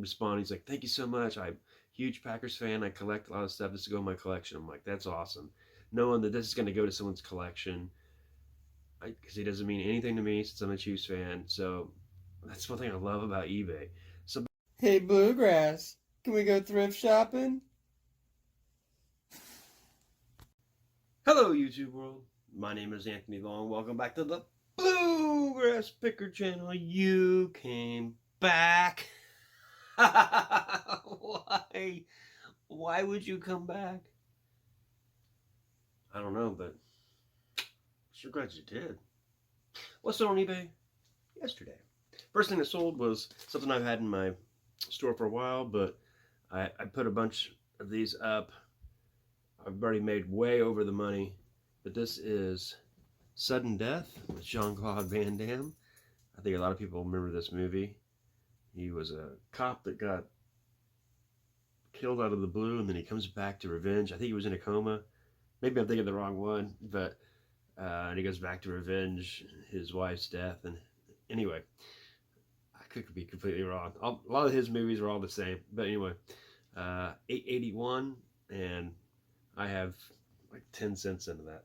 respond. He's like, "Thank you so much. I'm a huge Packers fan. I collect a lot of stuff. This to go in my collection." I'm like, "That's awesome." Knowing that this is going to go to someone's collection, because he doesn't mean anything to me since I'm a Chiefs fan. So that's one thing I love about eBay. So, Hey, Bluegrass, can we go thrift shopping? hello, YouTube world. My name is Anthony Long. Welcome back to the Bluegrass Picker channel. You came back. Why? Why would you come back? I don't know, but sure glad you did. What's on eBay yesterday? First thing that sold was something I've had in my store for a while, but I put a bunch of these up. I've already made way over the money, but this is Sudden Death with Jean-Claude Van Damme. I think a lot of people remember this movie. He was a cop that got killed out of the blue, and then he comes back to revenge. I think he was in a coma. Maybe I'm thinking of the wrong one, but and he goes back to revenge his wife's death. And anyway, I could be completely wrong. A lot of his movies are all the same. But anyway, 881, and I have like 10 cents into that.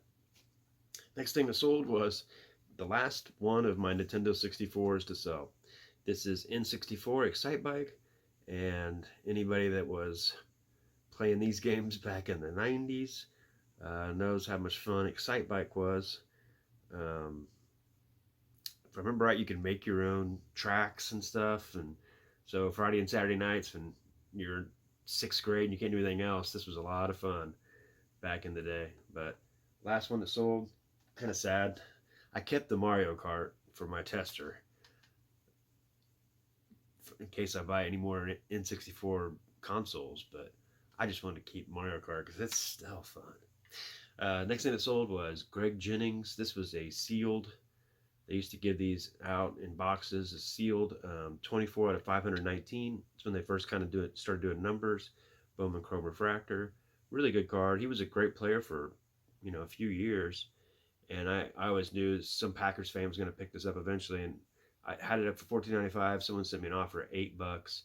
Next thing that sold was the last one of my Nintendo 64s to sell. This is N64 Excitebike, and anybody that was playing these games back in the 90s knows how much fun Excitebike was. If I remember right, you can make your own tracks and stuff, and so Friday and Saturday nights when you're 6th grade and you can't do anything else, this was a lot of fun back in the day. But last one that sold, kind of sad. I kept the Mario Kart for my tester in case I buy any more N64 consoles, but I just wanted to keep Mario Kart because it's still fun. Next thing that sold was Greg Jennings. This was a sealed. They used to give these out in boxes, a sealed 24 out of 519. It's when they first kind of started doing numbers. Bowman Chrome Refractor. Really good card. He was a great player for, a few years. And I always knew some Packers fan was going to pick this up eventually. And I had it up for $14.95. Someone sent me an offer at $8.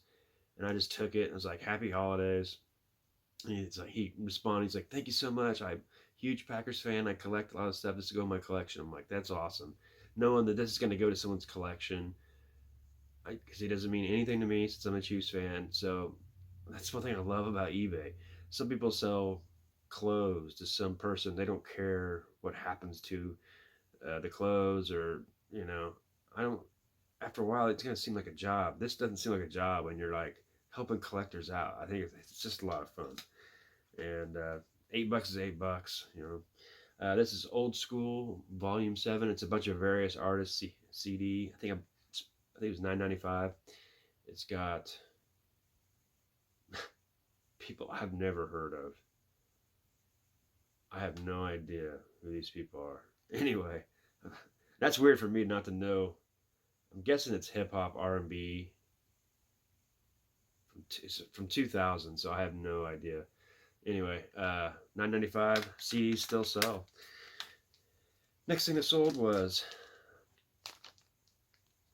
And I just took it and was like, "Happy holidays." And he responded, he's like, "Thank you so much. I'm a huge Packers fan. I collect a lot of stuff. This to go in my collection." I'm like, "That's awesome." Knowing that this is going to go to someone's collection, because he doesn't mean anything to me since I'm a Chiefs fan. So that's one thing I love about eBay. Some people sell clothes to some person. They don't care what happens to the clothes, or, I don't, after a while, it's going to seem like a job. This doesn't seem like a job when you're like helping collectors out. I think it's just a lot of fun. And $8 is $8, this is Old School Volume 7. It's a bunch of various artists CD. I think it was $9.95. It's got people I've never heard of. I have no idea who these people are. Anyway, that's weird for me not to know. I'm guessing it's hip hop, R&B from 2000, so I have no idea. Anyway, $9.95. CDs still sell. Next thing that sold was,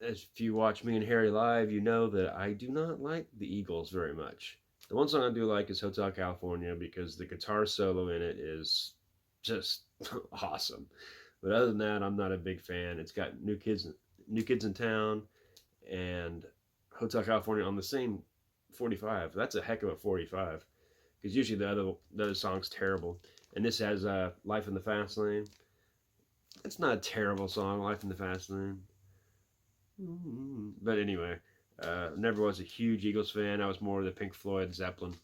if you watch me and Harry live, you know that I do not like the Eagles very much. The one song I do like is Hotel California because the guitar solo in it is just awesome. But other than that, I'm not a big fan. It's got New Kids in Town and Hotel California on the same 45. That's a heck of a 45, because usually the other song's terrible. And this has Life in the Fast Lane. It's not a terrible song, Life in the Fast Lane. But anyway, never was a huge Eagles fan. I was more of the Pink Floyd, Zeppelin.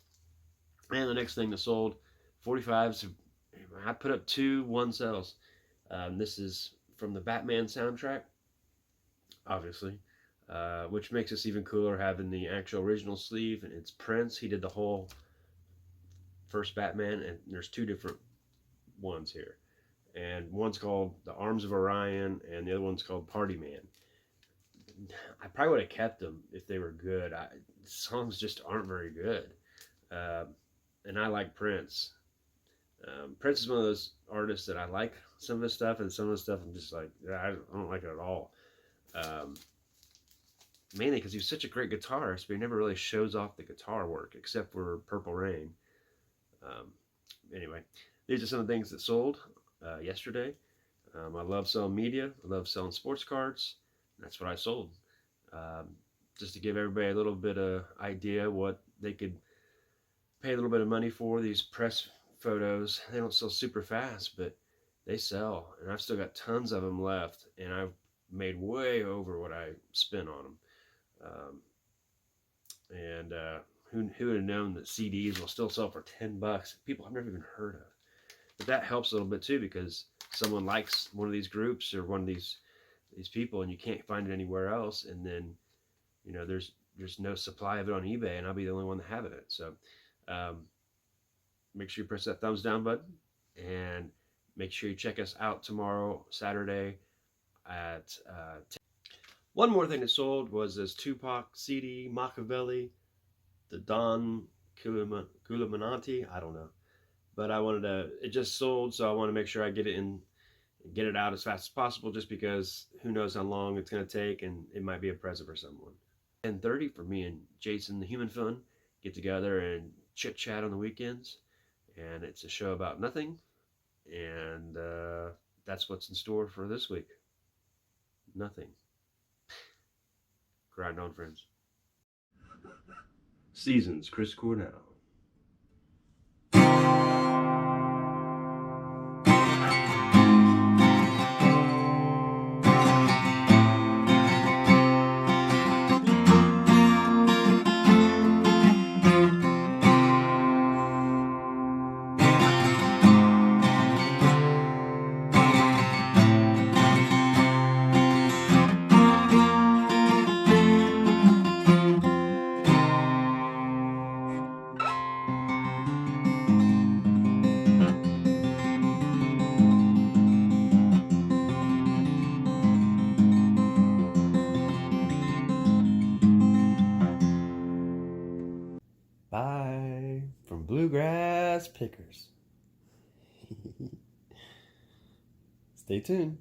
And the next thing that sold, 45s. I put up 2 one sells. This is from the Batman soundtrack, obviously, which makes this even cooler having the actual original sleeve. And it's Prince. He did the whole first Batman, and there's 2 different ones here. And one's called The Arms of Orion, and the other one's called Party Man. I probably would have kept them if they were good. The songs just aren't very good. And I like Prince. Prince is one of those artists that I like some of his stuff, and some of the stuff I'm just like, I don't like it at all. mainly because he was such a great guitarist, but he never really shows off the guitar work except for Purple Rain. Um, anyway, these are some of the things that sold yesterday. I love selling media. I love selling sports cards. That's what I sold. Um, just to give everybody a little bit of idea what they could pay a little bit of money for. These press photos, they don't sell super fast, but they sell. And I've still got tons of them left, and I've made way over what I spent on them. And who would have known that CDs will still sell for $10? People I've never even heard of. But that helps a little bit too, because someone likes one of these groups or one of these people, and you can't find it anywhere else. And then there's no supply of it on eBay, and I'll be the only one that have it. So make sure you press that thumbs down button, and make sure you check us out tomorrow, Saturday at 10. One more thing that sold was this Tupac CD, Machiavelli, the Don Culaminati. I don't know, but it just sold, so I want to make sure I get it out as fast as possible, just because who knows how long it's going to take, and it might be a present for someone. 10:30 for me and Jason, the Human Fun, get together and chit chat on the weekends, and it's a show about nothing, and that's what's in store for this week. Nothing. Grind on, friends. Seasons, Chris Cornell. Bye from Bluegrass Pickers. Stay tuned.